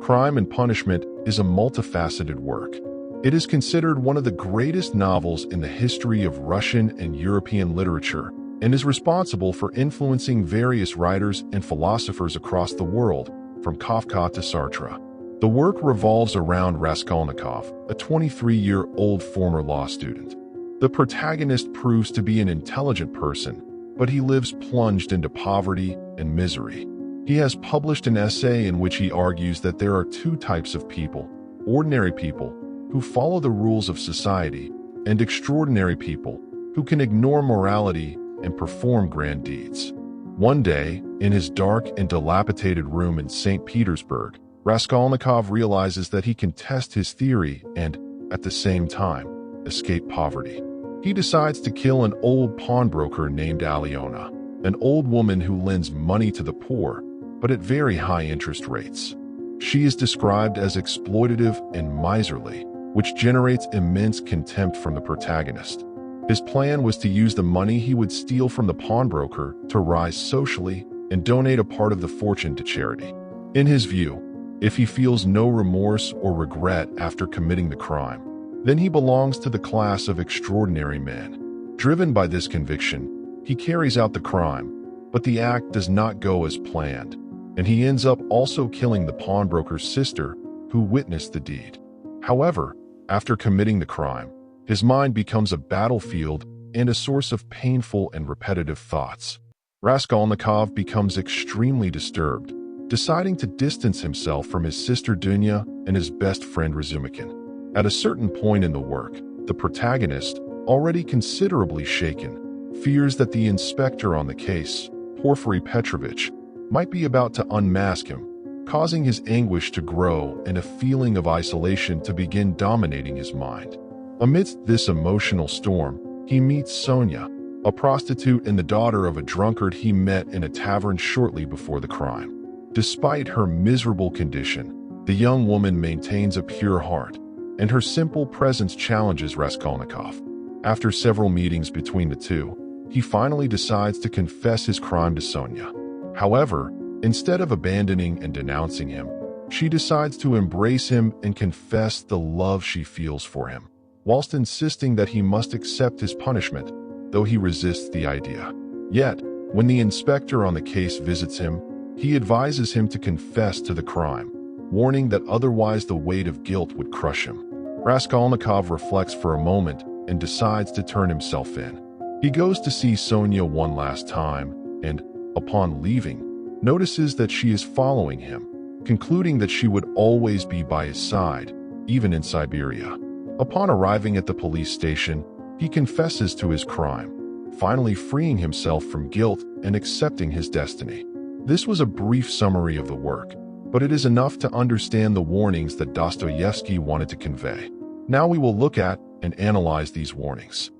Crime and Punishment is a multifaceted work. It is considered one of the greatest novels in the history of Russian and European literature and is responsible for influencing various writers and philosophers across the world, from Kafka to Sartre. The work revolves around Raskolnikov, a 23-year-old former law student. The protagonist proves to be an intelligent person, but he lives plunged into poverty and misery. He has published an essay in which he argues that there are two types of people: ordinary people, who follow the rules of society, and extraordinary people, who can ignore morality and perform grand deeds. One day, in his dark and dilapidated room in St. Petersburg, Raskolnikov realizes that he can test his theory and, at the same time, escape poverty. He decides to kill an old pawnbroker named Alyona, an old woman who lends money to the poor, but at very high interest rates. She is described as exploitative and miserly, which generates immense contempt from the protagonist. His plan was to use the money he would steal from the pawnbroker to rise socially and donate a part of the fortune to charity. In his view, if he feels no remorse or regret after committing the crime, then he belongs to the class of extraordinary men. Driven by this conviction, he carries out the crime, but the act does not go as planned, and he ends up also killing the pawnbroker's sister, who witnessed the deed. However, after committing the crime, his mind becomes a battlefield and a source of painful and repetitive thoughts. Raskolnikov becomes extremely disturbed, deciding to distance himself from his sister Dunya and his best friend Razumikin. At a certain point in the work, the protagonist, already considerably shaken, fears that the inspector on the case, Porfiry Petrovich, might be about to unmask him, causing his anguish to grow and a feeling of isolation to begin dominating his mind. Amidst this emotional storm, he meets Sonia, a prostitute and the daughter of a drunkard he met in a tavern shortly before the crime. Despite her miserable condition, the young woman maintains a pure heart, and her simple presence challenges Raskolnikov. After several meetings between the two, he finally decides to confess his crime to Sonia. However, instead of abandoning and denouncing him, she decides to embrace him and confess the love she feels for him, whilst insisting that he must accept his punishment, though he resists the idea. Yet, when the inspector on the case visits him, he advises him to confess to the crime, warning that otherwise the weight of guilt would crush him. Raskolnikov reflects for a moment and decides to turn himself in. He goes to see Sonia one last time and, upon leaving, notices that she is following him, concluding that she would always be by his side, even in Siberia. Upon arriving at the police station, he confesses to his crime, finally freeing himself from guilt and accepting his destiny. This was a brief summary of the work, but it is enough to understand the warnings that Dostoevsky wanted to convey. Now we will look at and analyze these warnings.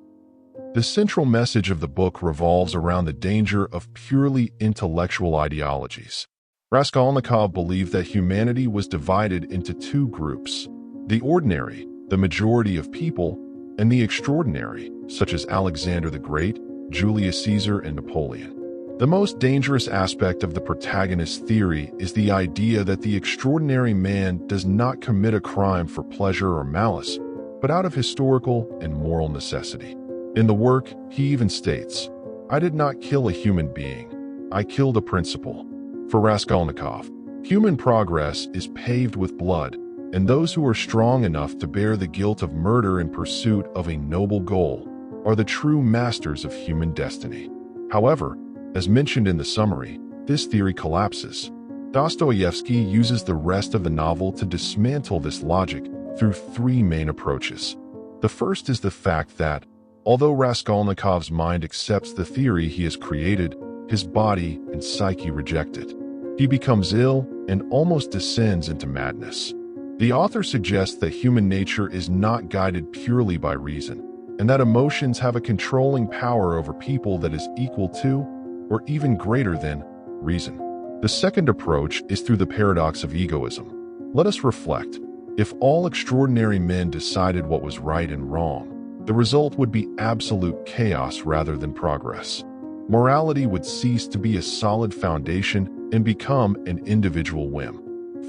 The central message of the book revolves around the danger of purely intellectual ideologies. Raskolnikov believed that humanity was divided into two groups: the ordinary, the majority of people, and the extraordinary, such as Alexander the Great, Julius Caesar, and Napoleon. The most dangerous aspect of the protagonist's theory is the idea that the extraordinary man does not commit a crime for pleasure or malice, but out of historical and moral necessity. In the work, he even states, "I did not kill a human being. I killed a principle." For Raskolnikov, human progress is paved with blood, and those who are strong enough to bear the guilt of murder in pursuit of a noble goal are the true masters of human destiny. However, as mentioned in the summary, this theory collapses. Dostoevsky uses the rest of the novel to dismantle this logic through three main approaches. The first is the fact that, although Raskolnikov's mind accepts the theory he has created, his body and psyche reject it. He becomes ill and almost descends into madness. The author suggests that human nature is not guided purely by reason, and that emotions have a controlling power over people that is equal to, or even greater than, reason. The second approach is through the paradox of egoism. Let us reflect. If all extraordinary men decided what was right and wrong, the result would be absolute chaos rather than progress. Morality would cease to be a solid foundation and become an individual whim.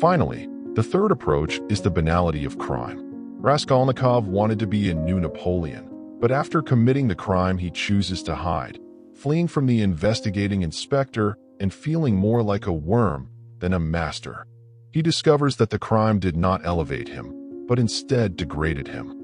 Finally, the third approach is the banality of crime. Raskolnikov wanted to be a new Napoleon, but after committing the crime he chooses to hide, fleeing from the investigating inspector and feeling more like a worm than a master. He discovers that the crime did not elevate him, but instead degraded him.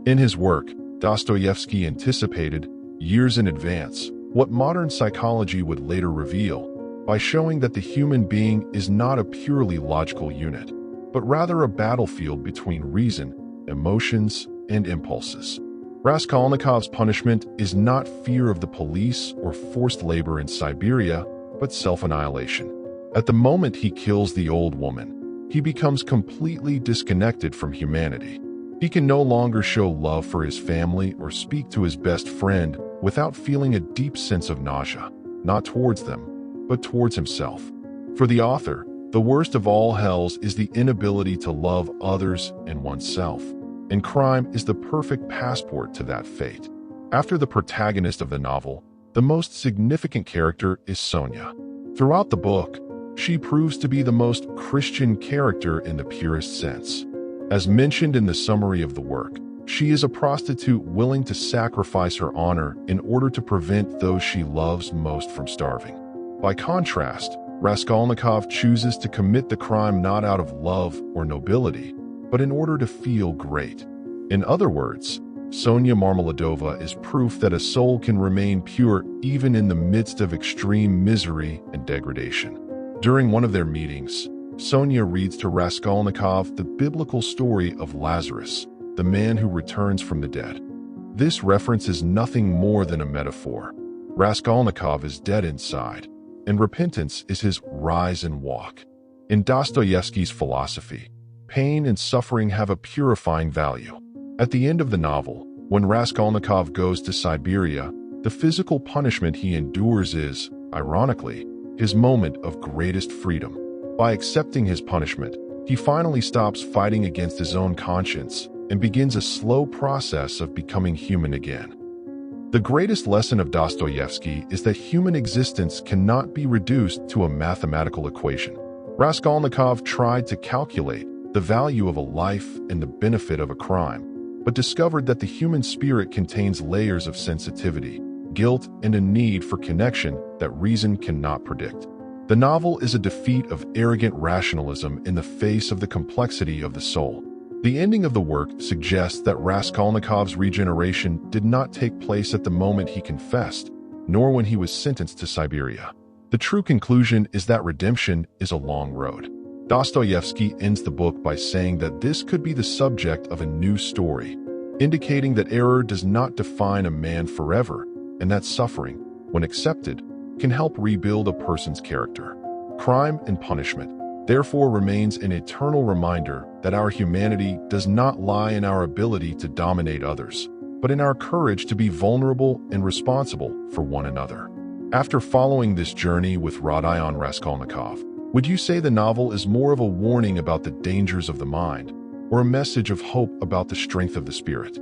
In his work, Dostoevsky anticipated, years in advance, what modern psychology would later reveal, by showing that the human being is not a purely logical unit, but rather a battlefield between reason, emotions, and impulses. Raskolnikov's punishment is not fear of the police or forced labor in Siberia, but self-annihilation. At the moment he kills the old woman, he becomes completely disconnected from humanity. He can no longer show love for his family or speak to his best friend without feeling a deep sense of nausea, not towards them, but towards himself. For the author, the worst of all hells is the inability to love others and oneself, and crime is the perfect passport to that fate. After the protagonist of the novel, the most significant character is Sonia. Throughout the book, she proves to be the most Christian character in the purest sense. As mentioned in the summary of the work, she is a prostitute willing to sacrifice her honor in order to prevent those she loves most from starving. By contrast, Raskolnikov chooses to commit the crime not out of love or nobility, but in order to feel great. In other words, Sonia Marmeladova is proof that a soul can remain pure even in the midst of extreme misery and degradation. During one of their meetings, Sonia reads to Raskolnikov the biblical story of Lazarus, the man who returns from the dead. This reference is nothing more than a metaphor. Raskolnikov is dead inside, and repentance is his rise and walk. In Dostoevsky's philosophy, pain and suffering have a purifying value. At the end of the novel, when Raskolnikov goes to Siberia, the physical punishment he endures is, ironically, his moment of greatest freedom. By accepting his punishment, he finally stops fighting against his own conscience and begins a slow process of becoming human again. The greatest lesson of Dostoevsky is that human existence cannot be reduced to a mathematical equation. Raskolnikov tried to calculate the value of a life and the benefit of a crime, but discovered that the human spirit contains layers of sensitivity, guilt, and a need for connection that reason cannot predict. The novel is a defeat of arrogant rationalism in the face of the complexity of the soul. The ending of the work suggests that Raskolnikov's regeneration did not take place at the moment he confessed, nor when he was sentenced to Siberia. The true conclusion is that redemption is a long road. Dostoevsky ends the book by saying that this could be the subject of a new story, indicating that error does not define a man forever, and that suffering, when accepted, can help rebuild a person's character. Crime and punishment, therefore, remains an eternal reminder that our humanity does not lie in our ability to dominate others, but in our courage to be vulnerable and responsible for one another. After following this journey with Rodion Raskolnikov, would you say the novel is more of a warning about the dangers of the mind, or a message of hope about the strength of the spirit?